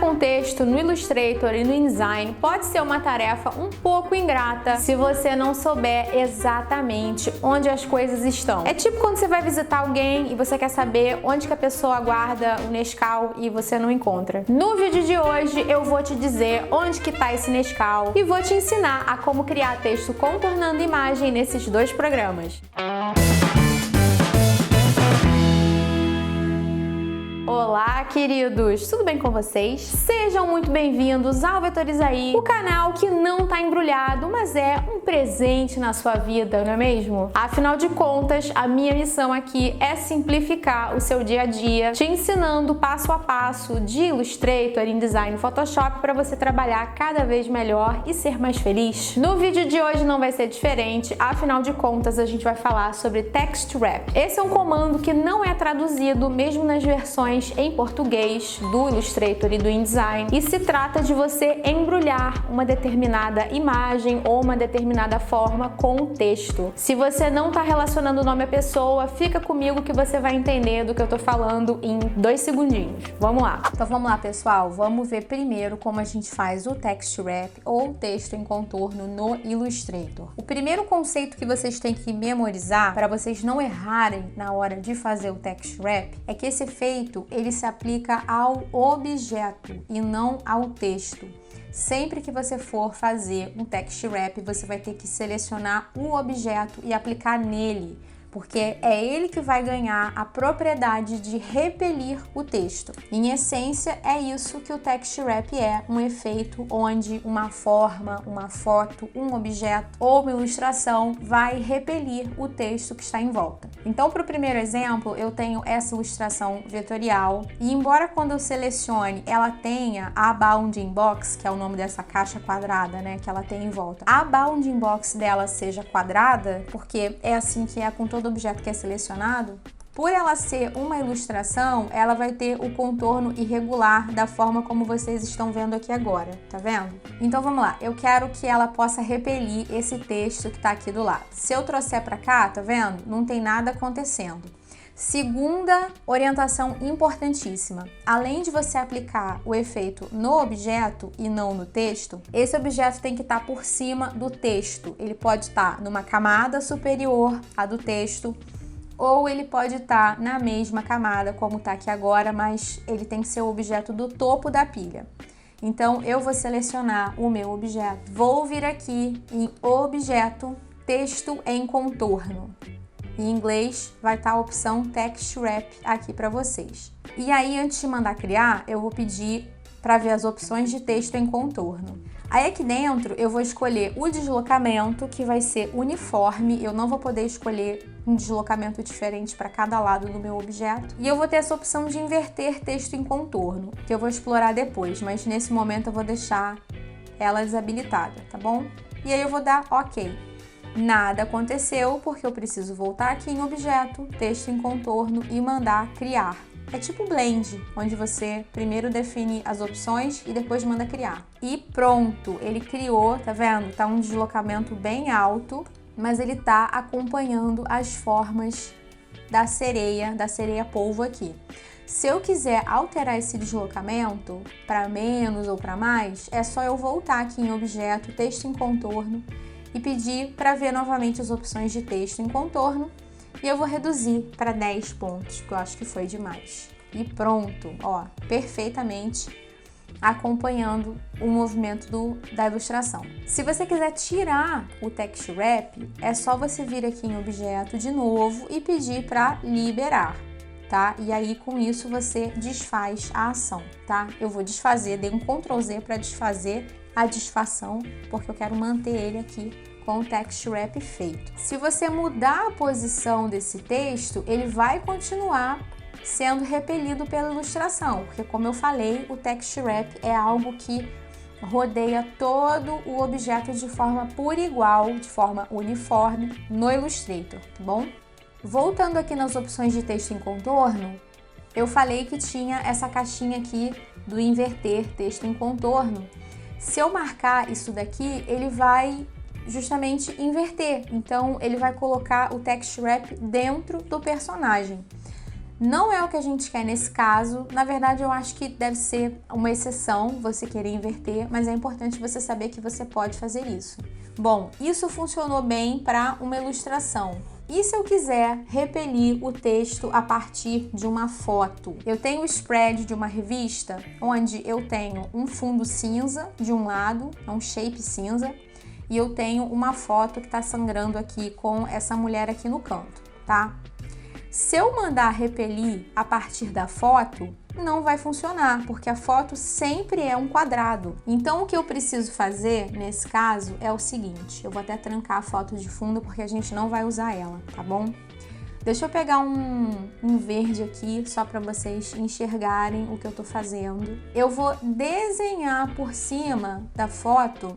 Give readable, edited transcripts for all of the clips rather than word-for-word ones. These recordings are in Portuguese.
com texto no Illustrator e no InDesign pode ser uma tarefa um pouco ingrata se você não souber exatamente onde as coisas estão. É tipo quando você vai visitar alguém e você quer saber onde que a pessoa guarda o Nescau e você não encontra. No vídeo de hoje eu vou te dizer onde que tá esse Nescau e vou te ensinar a como criar texto contornando imagem nesses dois programas. Olá, queridos! Tudo bem com vocês? Sejam muito bem-vindos ao Vetorizaí, o canal que não tá embrulhado, mas é um presente na sua vida, não é mesmo? Afinal de contas, a minha missão aqui é simplificar o seu dia a dia, te ensinando passo a passo de Illustrator, InDesign e Photoshop para você trabalhar cada vez melhor e ser mais feliz. No vídeo de hoje não vai ser diferente, afinal de contas a gente vai falar sobre Text Wrap. Esse é um comando que não é traduzido mesmo nas versões em português do Illustrator e do InDesign, e se trata de você embrulhar uma determinada imagem ou uma determinada forma com o texto. Se você não está relacionando o nome à pessoa, fica comigo que você vai entender do que eu tô falando em 2 segundinhos. Vamos lá! Então vamos lá, pessoal, vamos ver primeiro como a gente faz o Text Wrap ou texto em contorno no Illustrator. O primeiro conceito que vocês têm que memorizar para vocês não errarem na hora de fazer o Text Wrap é que esse efeito ele se aplica ao objeto e não ao texto. Sempre que você for fazer um text wrap, você vai ter que selecionar o objeto e aplicar nele, porque é ele que vai ganhar a propriedade de repelir o texto. Em essência, é isso que o text wrap é, um efeito onde uma forma, uma foto, um objeto ou uma ilustração vai repelir o texto que está em volta. Então, para o primeiro exemplo, eu tenho essa ilustração vetorial e embora quando eu selecione ela tenha a bounding box, que é o nome dessa caixa quadrada, né, que ela tem em volta, a bounding box dela seja quadrada, porque é assim que é com todo objeto que é selecionado, por ela ser uma ilustração, ela vai ter o contorno irregular da forma como vocês estão vendo aqui agora, tá vendo? Então vamos lá, eu quero que ela possa repelir esse texto que tá aqui do lado. Se eu trouxer pra cá, tá vendo? Não tem nada acontecendo. Segunda orientação importantíssima, além de você aplicar o efeito no objeto e não no texto, esse objeto tem que estar por cima do texto. Ele pode estar numa camada superior à do texto, ou ele pode estar na mesma camada como está aqui agora, mas ele tem que ser o objeto do topo da pilha. Então eu vou selecionar o meu objeto, vou vir aqui em objeto, texto em contorno. Em inglês vai estar a opção Text Wrap aqui para vocês. E aí, antes de mandar criar, eu vou pedir para ver as opções de texto em contorno. Aí aqui dentro eu vou escolher o deslocamento, que vai ser uniforme, eu não vou poder escolher um deslocamento diferente para cada lado do meu objeto. E eu vou ter essa opção de inverter texto em contorno, que eu vou explorar depois, mas nesse momento eu vou deixar ela desabilitada, tá bom? E aí eu vou dar OK. Nada aconteceu porque eu preciso voltar aqui em objeto, texto em contorno e mandar criar. É tipo Blend, onde você primeiro define as opções e depois manda criar. E pronto, ele criou, tá vendo? Tá um deslocamento bem alto, mas ele tá acompanhando as formas da sereia polvo aqui. Se eu quiser alterar esse deslocamento para menos ou para mais, é só eu voltar aqui em objeto, texto em contorno e pedir para ver novamente as opções de texto em contorno e eu vou reduzir para 10 pontos, porque eu acho que foi demais. E pronto, ó, perfeitamente acompanhando o movimento da ilustração. Se você quiser tirar o Text Wrap, é só você vir aqui em objeto de novo e pedir para liberar, tá? E aí com isso você desfaz a ação, tá? Eu vou desfazer, dei um Ctrl Z para desfazer a desfação, porque eu quero manter ele aqui com o Text Wrap feito. Se você mudar a posição desse texto, ele vai continuar sendo repelido pela ilustração, porque como eu falei, o Text Wrap é algo que rodeia todo o objeto de forma por igual, de forma uniforme no Illustrator, tá bom? Voltando aqui nas opções de texto em contorno, eu falei que tinha essa caixinha aqui do inverter texto em contorno. Se eu marcar isso daqui, ele vai justamente inverter. Então, ele vai colocar o Text Wrap dentro do personagem. Não é o que a gente quer nesse caso. Na verdade, eu acho que deve ser uma exceção você querer inverter, mas é importante você saber que você pode fazer isso. Bom, isso funcionou bem para uma ilustração. E se eu quiser repelir o texto a partir de uma foto? Eu tenho o spread de uma revista, onde eu tenho um fundo cinza de um lado, um shape cinza, e eu tenho uma foto que está sangrando aqui com essa mulher aqui no canto, tá? Se eu mandar repelir a partir da foto, não vai funcionar, porque a foto sempre é um quadrado. Então, o que eu preciso fazer nesse caso é o seguinte, eu vou até trancar a foto de fundo porque a gente não vai usar ela, tá bom? Deixa eu pegar um verde aqui, só para vocês enxergarem o que eu tô fazendo. Eu vou desenhar por cima da foto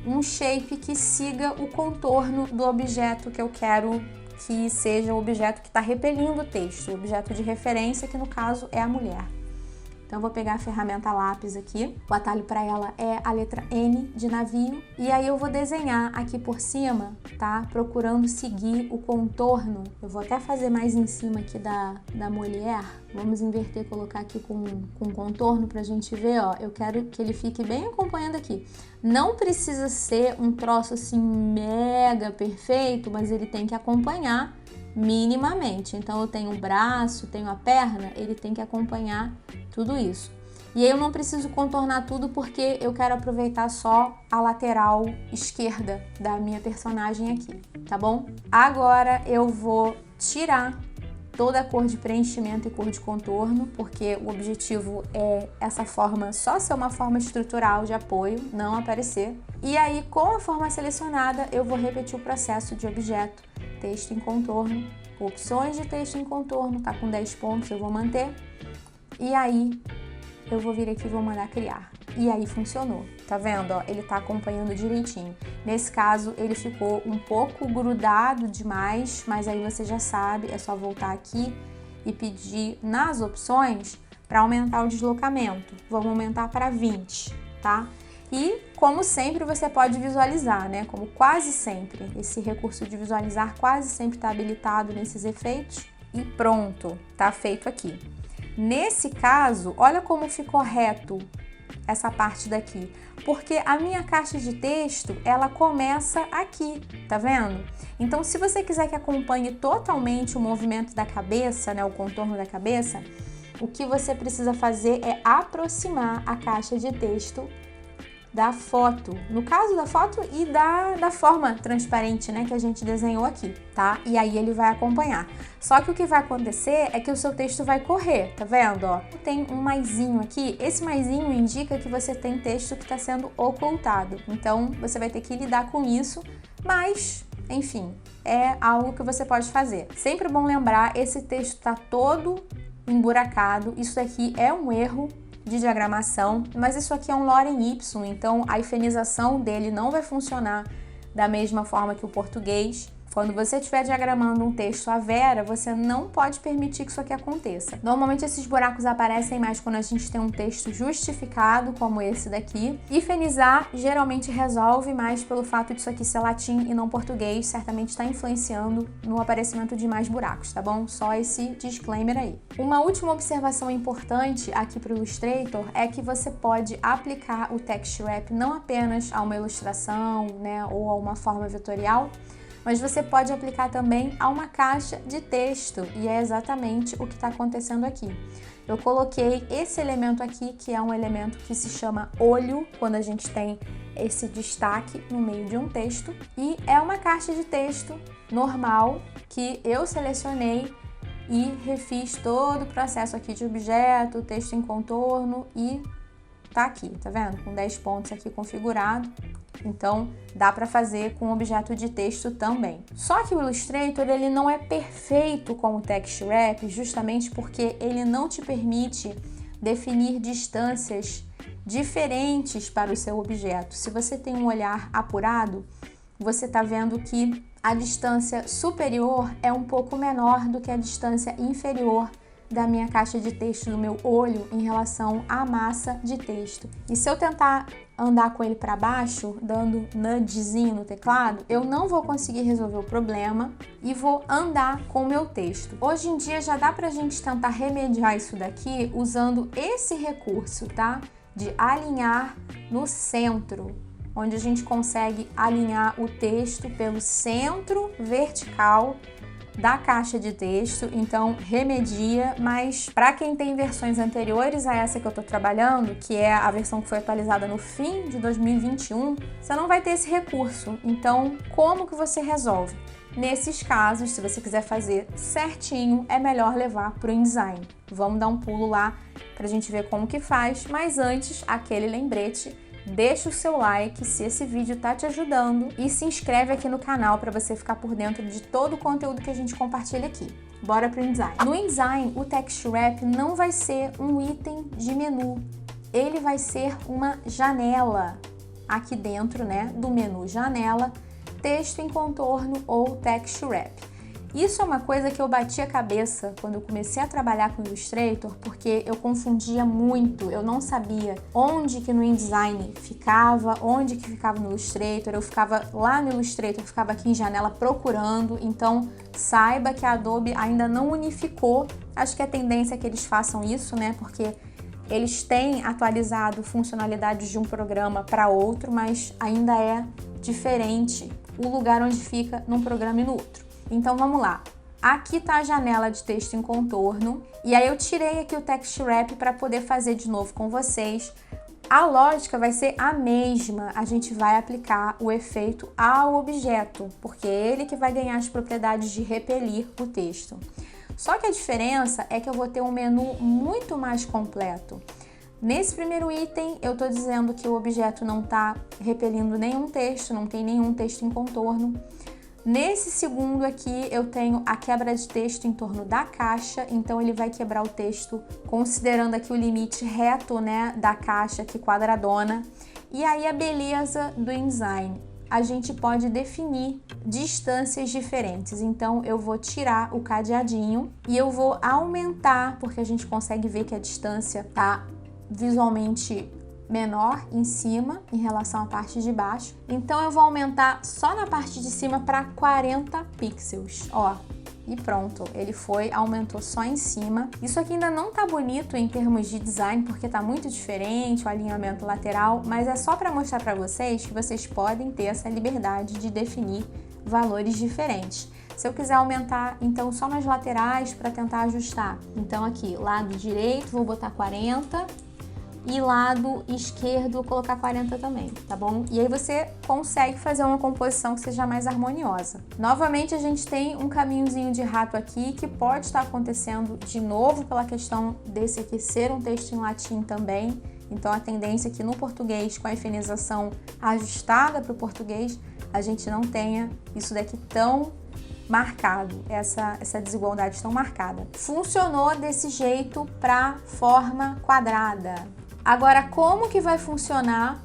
um shape que siga o contorno do objeto que eu quero que seja o objeto que está repelindo o texto, o objeto de referência, que no caso é a mulher. Então eu vou pegar a ferramenta lápis aqui, o atalho para ela é a letra N de navio, e aí eu vou desenhar aqui por cima, tá? Procurando seguir o contorno. Eu vou até fazer mais em cima aqui da mulher. Vamos inverter, colocar aqui com contorno pra gente ver, ó. Eu quero que ele fique bem acompanhando aqui. Não precisa ser um troço assim mega perfeito, mas ele tem que acompanhar minimamente. Então eu tenho o braço, tenho a perna, ele tem que acompanhar tudo isso. E aí eu não preciso contornar tudo porque eu quero aproveitar só a lateral esquerda da minha personagem aqui, tá bom? Agora eu vou tirar toda a cor de preenchimento e cor de contorno, porque o objetivo é essa forma só ser uma forma estrutural de apoio, não aparecer. E aí, com a forma selecionada, eu vou repetir o processo de objeto, texto em contorno, opções de texto em contorno, tá com 10 pontos, eu vou manter. E aí, eu vou vir aqui e vou mandar criar. E aí funcionou, tá vendo? Ó, ele tá acompanhando direitinho. Nesse caso, ele ficou um pouco grudado demais, mas aí você já sabe, é só voltar aqui e pedir nas opções para aumentar o deslocamento. Vamos aumentar para 20, tá? E, como sempre, você pode visualizar, né? Como quase sempre, esse recurso de visualizar quase sempre está habilitado nesses efeitos. E pronto, tá feito aqui. Nesse caso, olha como ficou reto essa parte daqui, porque a minha caixa de texto, ela começa aqui, tá vendo? Então, se você quiser que acompanhe totalmente o movimento da cabeça, né, o contorno da cabeça, o que você precisa fazer é aproximar a caixa de texto da foto, no caso da foto e da forma transparente, né, que a gente desenhou aqui, tá? E aí ele vai acompanhar. Só que o que vai acontecer é que o seu texto vai correr, tá vendo, ó? Tem um maisinho aqui, esse maisinho indica que você tem texto que está sendo ocultado, então você vai ter que lidar com isso, mas, enfim, é algo que você pode fazer. Sempre bom lembrar, esse texto tá todo emburacado, isso daqui é um erro de diagramação, mas isso aqui é um lorem ipsum, então a hifenização dele não vai funcionar da mesma forma que o português. Quando você estiver diagramando um texto à vera, você não pode permitir que isso aqui aconteça. Normalmente esses buracos aparecem mais quando a gente tem um texto justificado, como esse daqui. Hifenizar geralmente resolve mais pelo fato disso aqui ser latim e não português, certamente está influenciando no aparecimento de mais buracos, tá bom? Só esse disclaimer aí. Uma última observação importante aqui para o Illustrator é que você pode aplicar o Text Wrap não apenas a uma ilustração, né, ou a uma forma vetorial, mas você pode aplicar também a uma caixa de texto, e é exatamente o que está acontecendo aqui. Eu coloquei esse elemento aqui, que é um elemento que se chama olho, quando a gente tem esse destaque no meio de um texto, e é uma caixa de texto normal que eu selecionei e refiz todo o processo aqui de objeto, texto em contorno, e tá aqui, tá vendo? Com 10 pontos aqui configurado. Então, dá para fazer com objeto de texto também. Só que o Illustrator, ele não é perfeito com o Text Wrap, justamente porque ele não te permite definir distâncias diferentes para o seu objeto. Se você tem um olhar apurado, você está vendo que a distância superior é um pouco menor do que a distância inferior da minha caixa de texto do meu olho em relação à massa de texto. E se eu tentar andar com ele para baixo, dando nudgezinho no teclado, eu não vou conseguir resolver o problema e vou andar com o meu texto. Hoje em dia já dá pra gente tentar remediar isso daqui usando esse recurso, tá? De alinhar no centro, onde a gente consegue alinhar o texto pelo centro vertical da caixa de texto, então remedia, mas para quem tem versões anteriores a essa que eu tô trabalhando, que é a versão que foi atualizada no fim de 2021, você não vai ter esse recurso. Então, como que você resolve? Nesses casos, se você quiser fazer certinho, é melhor levar para o InDesign. Vamos dar um pulo lá para a gente ver como que faz, mas antes, aquele lembrete, deixa o seu like se esse vídeo tá te ajudando e se inscreve aqui no canal para você ficar por dentro de todo o conteúdo que a gente compartilha aqui. Bora pro InDesign. No InDesign, o Text Wrap não vai ser um item de menu, ele vai ser uma janela aqui dentro, né, do menu janela, texto em contorno ou Text Wrap. Isso é uma coisa que eu bati a cabeça quando eu comecei a trabalhar com Illustrator, porque eu confundia muito, eu não sabia onde que no InDesign ficava, onde que ficava no Illustrator, eu ficava lá no Illustrator, eu ficava aqui em janela procurando, então saiba que a Adobe ainda não unificou, acho que a tendência é que eles façam isso, né, porque eles têm atualizado funcionalidades de um programa para outro, mas ainda é diferente o lugar onde fica num programa e no outro. Então vamos lá, aqui tá a janela de texto em contorno e aí eu tirei aqui o Text Wrap para poder fazer de novo com vocês. A lógica vai ser a mesma, a gente vai aplicar o efeito ao objeto, porque é ele que vai ganhar as propriedades de repelir o texto. Só que a diferença é que eu vou ter um menu muito mais completo. Nesse primeiro item, eu estou dizendo que o objeto não está repelindo nenhum texto, não tem nenhum texto em contorno. Nesse segundo aqui, eu tenho a quebra de texto em torno da caixa, então ele vai quebrar o texto considerando aqui o limite reto, né, da caixa aqui quadradona. E aí a beleza do InDesign, a gente pode definir distâncias diferentes. Então eu vou tirar o cadeadinho e eu vou aumentar, porque a gente consegue ver que a distância tá visualmente menor em cima em relação à parte de baixo. Então eu vou aumentar só na parte de cima para 40 pixels, ó. E pronto, ele aumentou só em cima. Isso aqui ainda não tá bonito em termos de design, porque tá muito diferente o alinhamento lateral, mas é só para mostrar para vocês que vocês podem ter essa liberdade de definir valores diferentes. Se eu quiser aumentar, então, só nas laterais para tentar ajustar. Então aqui, lado direito, vou botar 40. E lado esquerdo vou colocar 40 também, tá bom? E aí você consegue fazer uma composição que seja mais harmoniosa. Novamente a gente tem um caminhozinho de rato aqui que pode estar acontecendo de novo pela questão desse aqui ser um texto em latim também. Então a tendência é que no português, com a efenização ajustada para o português, a gente não tenha isso daqui tão marcado, essa desigualdade tão marcada. Funcionou desse jeito para forma quadrada. Agora, como que vai funcionar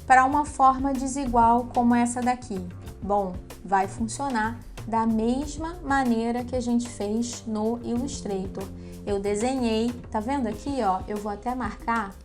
para uma forma desigual como essa daqui? Bom, vai funcionar da mesma maneira que a gente fez no Illustrator. Eu desenhei, tá vendo aqui, ó? Eu vou até marcar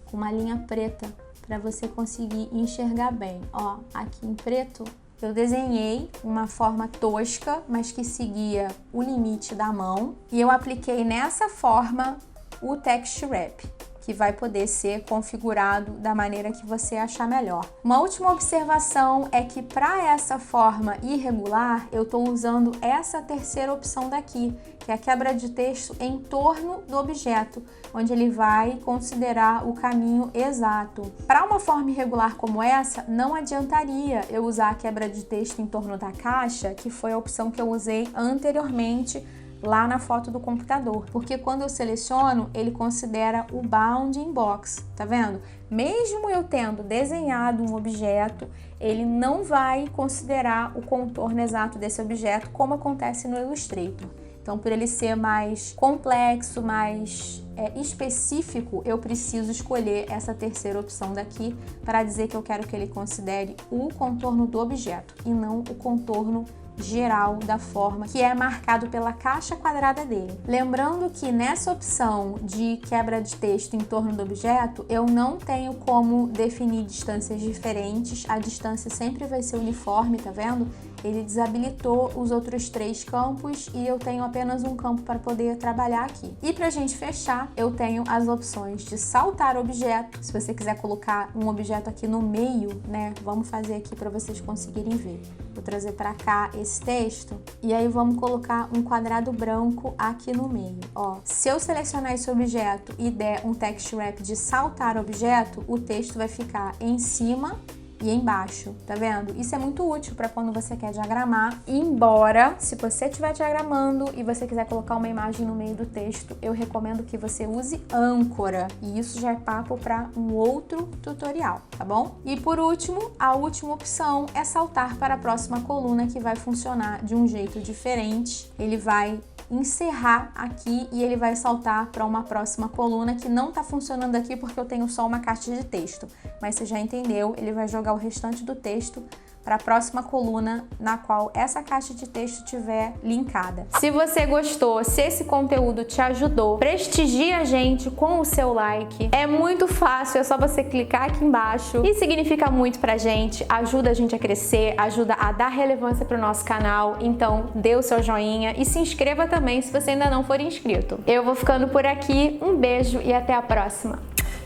com uma linha preta para você conseguir enxergar bem. Ó, aqui em preto, eu desenhei uma forma tosca, mas que seguia o limite da mão. E eu apliquei nessa forma o Text Wrap, que vai poder ser configurado da maneira que você achar melhor. Uma última observação é que para essa forma irregular, eu estou usando essa terceira opção daqui, que é a quebra de texto em torno do objeto, onde ele vai considerar o caminho exato. Para uma forma irregular como essa, não adiantaria eu usar a quebra de texto em torno da caixa, que foi a opção que eu usei anteriormente lá na foto do computador, porque quando eu seleciono, ele considera o bounding box, tá vendo? Mesmo eu tendo desenhado um objeto, ele não vai considerar o contorno exato desse objeto, como acontece no Illustrator. Então, por ele ser mais complexo, mais específico, eu preciso escolher essa terceira opção daqui para dizer que eu quero que ele considere o contorno do objeto e não o contorno geral da forma que é marcado pela caixa quadrada dele. Lembrando que nessa opção de quebra de texto em torno do objeto, eu não tenho como definir distâncias diferentes, a distância sempre vai ser uniforme, tá vendo? Ele desabilitou os outros 3 campos e eu tenho apenas um campo para poder trabalhar aqui. E pra gente fechar, eu tenho as opções de saltar objeto. Se você quiser colocar um objeto aqui no meio, né? Vamos fazer aqui para vocês conseguirem ver. Vou trazer para cá esse texto e aí vamos colocar um quadrado branco aqui no meio, ó. Se eu selecionar esse objeto e der um text wrap de saltar objeto, o texto vai ficar em cima e embaixo, tá vendo? Isso é muito útil para quando você quer diagramar, embora, se você estiver diagramando e você quiser colocar uma imagem no meio do texto, eu recomendo que você use âncora, e isso já é papo para um outro tutorial, tá bom? E por último, a última opção é saltar para a próxima coluna, que vai funcionar de um jeito diferente. Ele vai encerrar aqui e ele vai saltar para uma próxima coluna que não está funcionando aqui porque eu tenho só uma caixa de texto, mas você já entendeu, ele vai jogar o restante do texto para a próxima coluna na qual essa caixa de texto estiver linkada. Se você gostou, se esse conteúdo te ajudou, prestigie a gente com o seu like. É muito fácil, é só você clicar aqui embaixo e significa muito pra gente, ajuda a gente a crescer, ajuda a dar relevância pro nosso canal. Então, dê o seu joinha e se inscreva também se você ainda não for inscrito. Eu vou ficando por aqui, um beijo e até a próxima.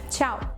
Tchau!